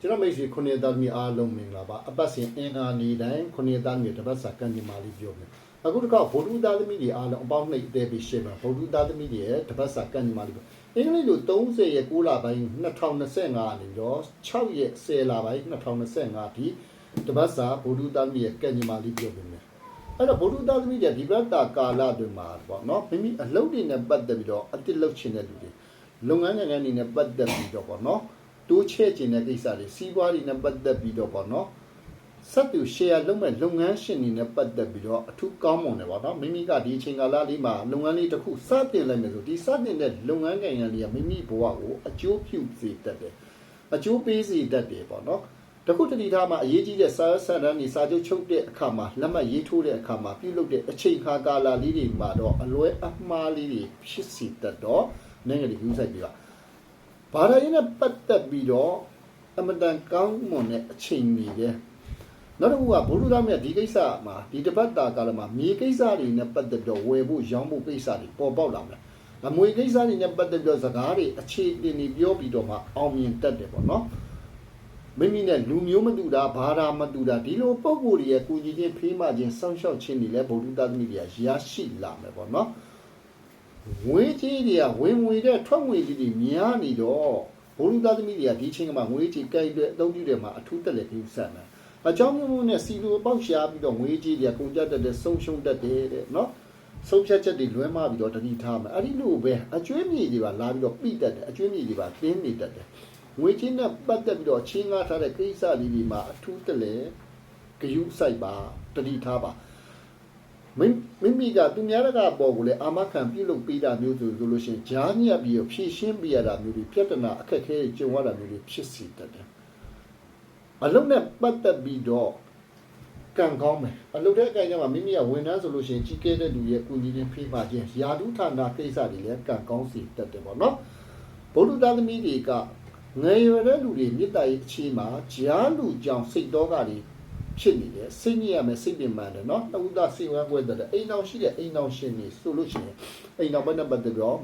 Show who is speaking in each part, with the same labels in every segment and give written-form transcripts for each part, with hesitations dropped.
Speaker 1: ကျွန်တော်မိတ်ဆွေခုနှစ်သားသမီးအားလုံးမင်္ဂလာပါအပတ်စဉ်အင်္ဂါနေ့တိုင်းခုနှစ်သားသမီးတပတ်စာကံဒီမာလေးပြောမယ်အခုတစ်ခါဗုဒ္ဓသားသမီးတွေအားလုံးအပေါင်းနှိပ်အသေးပြီးရှင်းပါဗုဒ္ဓသားသမီးတွေရဲ့တပတ်စာကံဒီမာလေးပြောအင်္ဂလိပ်လို30ရက်6လပိုင်း2025နေတော့6ရက်10လပိုင်း2025ဒီတပတ်စာဗုဒ္ဓသားသမီးရဲ့ကံဒီမာလေးပြောပြမယ်အဲ့တော့ဗုဒ္ဓသားသမီးတွေဒီဘက်တာကာလတွေမှာပေါ့နော်မိမိအလုပ်တွေနဲ့ပတ်သက်ပြီးတော့အတိတ်လုပ်ချင်တဲ့လူတွေလုပ်ငန်းတွေနဲ့ပတ်သက်ပြီးတော့ပေါ့နော်တိုးချဲ့ခြင်းတဲ့ကိစ္စတွေစီးပွားရေးနဲ့ပတ်သက်ပြီးတော့ပေါ့နော်ဆက်သူ share လုပ်မဲ့လုပ်ငန်းရှင်တွေနဲ့ပတ်သက်ပြီးတော့အထူးကောင်းမွန်တယ်ပေါ့နော်မိမိကဒီအချိန်ကာလလေးမှာလုပ်ငန်းလေးတစ်ခုစတင်လိုက်မယ်ဆိုဒီစတင်တဲ့လုပ်ငန်းကိန်းလေးကမိမိဘဝကိုအကျိုးပြုစေတတ်တယ်အကျိုးပေးစေတတ်တယ်ပေါ့နော်တခုတတိထားမှာအရေးကြီးတဲ့စာရွက်စာတမ်းတွေစာချုပ်ချုပ်တဲ့အခါမှာလက်မှတ်ရေးထိုးတဲ့အခါမှာပြုလုပ်တဲ့အချိန်ခါကာလလေးတွေမှာတော့အလွဲအမှားလေးတွေဖြစ်စေတတ်တော့နိုင်ငံတွေယူဆိုင်ပြီးပါဘာသာရေးနဲ့ပတ်သက်ပြီးတော့အမတန်ကောင်းမွန်တဲ့အချိန်ကြီးတယ်နောက်တစ်ခုကဘုလူသားမြတ်ဒီကိစ္စမှာဒီတပတ်တာကာလမှာမြေကိစ္စတွေနဲ့ပတ်သက်တော့ဝယ်ဖို့ရောင်းဖို့ကိစ္စတွေပေါ်ပေါက်လာမယ်အမွေကိစ္စတွေနဲ့ပတ်သက်တော့စကားတွေအခြေတင်တွေပြောပြီးတော့မှအောင်မြင်တတ်တယ်ပေါ့နော်မိမိနဲ့လူမျိုးမတူတာဘာသာမတူတာဒီလိုပုံကိုယ်တွေရဲ့ကိုကြီးချင်းဖေးမချင်းစောင့်ရှောက်ခြင်းတွေလည်းဗုဒ္ဓသားသမီးတွေကရရှိလာမယ်ပေါ့နော်ဝေးကြီးတွေကဝင်ငွေတဲ့ထွက်ငွေကြီးတွေများနေတော့ဘိုးလူသားသမီးတွေကဒီချိန်မှာငွေကြီးကြိုက်တဲ့အသုံးပြုတယ်မှာအထူးတက်လက်ပြီးဆက်မယ်အကြောင်းမျိုးနဲ့စီလိုပေါက်ရှားပြီးတော့ငွေကြီးတွေကကုန်ကြတတ်တဲ့ဆုံးရှုံးတတ်တယ်တဲ့နော်ဆုံးဖြတ်ချက်တွေလွဲမှားပြီးတော့တတိထားမယ်အဲ့ဒီလိုပဲအကျွေးမြေတွေပါလာပြီးတော့ပြိတတ်တယ်အကျွေးမြေတွေပါတင်းနေတတ်တယ်ငွေကြီးနဲ့ပတ်သက်ပြီးတော့ချင်းကားထားတဲ့ကိစ္စလေးတွေမှာအထူးတက်လက်ဂယုစိုက်ပါတတိထားပါမိမိကသူများတကပေါ်ကိုလည်းအာမခံပြုလုပ်ပေးတာမျိုးဆိုလို့ရှိရင်ဂျားညက်ပြီးဖြည့်ရှင်းပေးရတာမျိုးတွေပြဿနာအခက်အခဲကြုံရတာမျိုးတွေဖြစ်စီတတ်တယ်အလုပ်နဲ့ပတ်သက်ပြီးတော့ကံကောင်းမယ်အလုပ်တဲ့အတိုင်းကမိမိကဝန်ထမ်းဆိုလို့ရှိရင်ကြီးကဲတဲ့လူရဲ့ကုညီချင်းဖေးပါခြင်းယာတုဌာနကိစ္စတွေလည်းကံကောင်းစီတတ်တယ်ပေါ့နော်ဗုဒ္ဓသားသမီးတွေကငယ်ရွယ်တဲ့လူတွေမြေတားရေးအချိန်မှာဂျားလူကြောင့်စိတ်တော်ကတွေဖြစ်နေတယ်စိတ်ညစ်ရမယ်စိတ်ပင်ပန်းတယ်เนาะတဝုဒ္ဒစိတ်ဝမ်းကွဲတဲ့အိမ်တော်ရှိတဲ့အိမ်တော်ရှင်နေဆိုလို့ရှိရင်အိမ်တော်ဘက်နဲ့ပတ်သက်တော့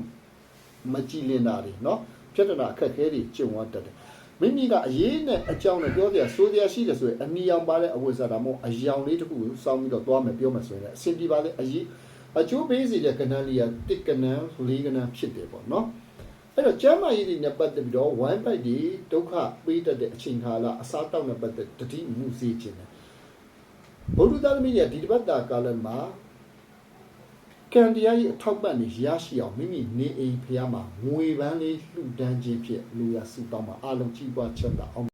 Speaker 1: မကြည်လင်တာတွေเนาะပြဿနာအခက်အခဲတွေကြုံရတတ်တယ်မိမိကအရေးနဲ့အကြောင်းနဲ့ပြောစရာဆိုစရာရှိတယ်ဆိုရင်အနီအောင်ပါတဲ့အဝိဇ္ဇာဒါမို့အယောင်လေးတစ်ခုကိုစောင်းပြီးတော့သွားမယ်ပြောမယ်ဆိုရင်အဆင်ပြေပါလေအရေးအကျိုးပေးစီတဲ့ကဏ္ဍလေးကတစ်ကဏ္ဍလေးကဏ္ဍဖြစ်တယ်ပေါ့เนาะအဲ့တော့ကျမ်းမာရေးတွေနဲ့ပတ်သက်ပြီးတော့ဝိုင်းပိုက်တွေဒုက္ခပေးတတ်တဲ့အချိန်ခါလာအစားတောက်နဲ့ပတ်သက်တတိမှုစေခြင်းတယ်ဗုဒ္ဓသားသမီးရဲ့ဒီတပတ်တာကာလမှာကံတရားကြီးအထောက်ပံ့နေရရှိအောင်မိမိနေအိမ်ဖျားမှာငွေပန်းလေးလှူဒန်းခြင်းဖြင့်လူရစုတောင်းမှာအလုံးကြီးပွားချမ်းသာအောင်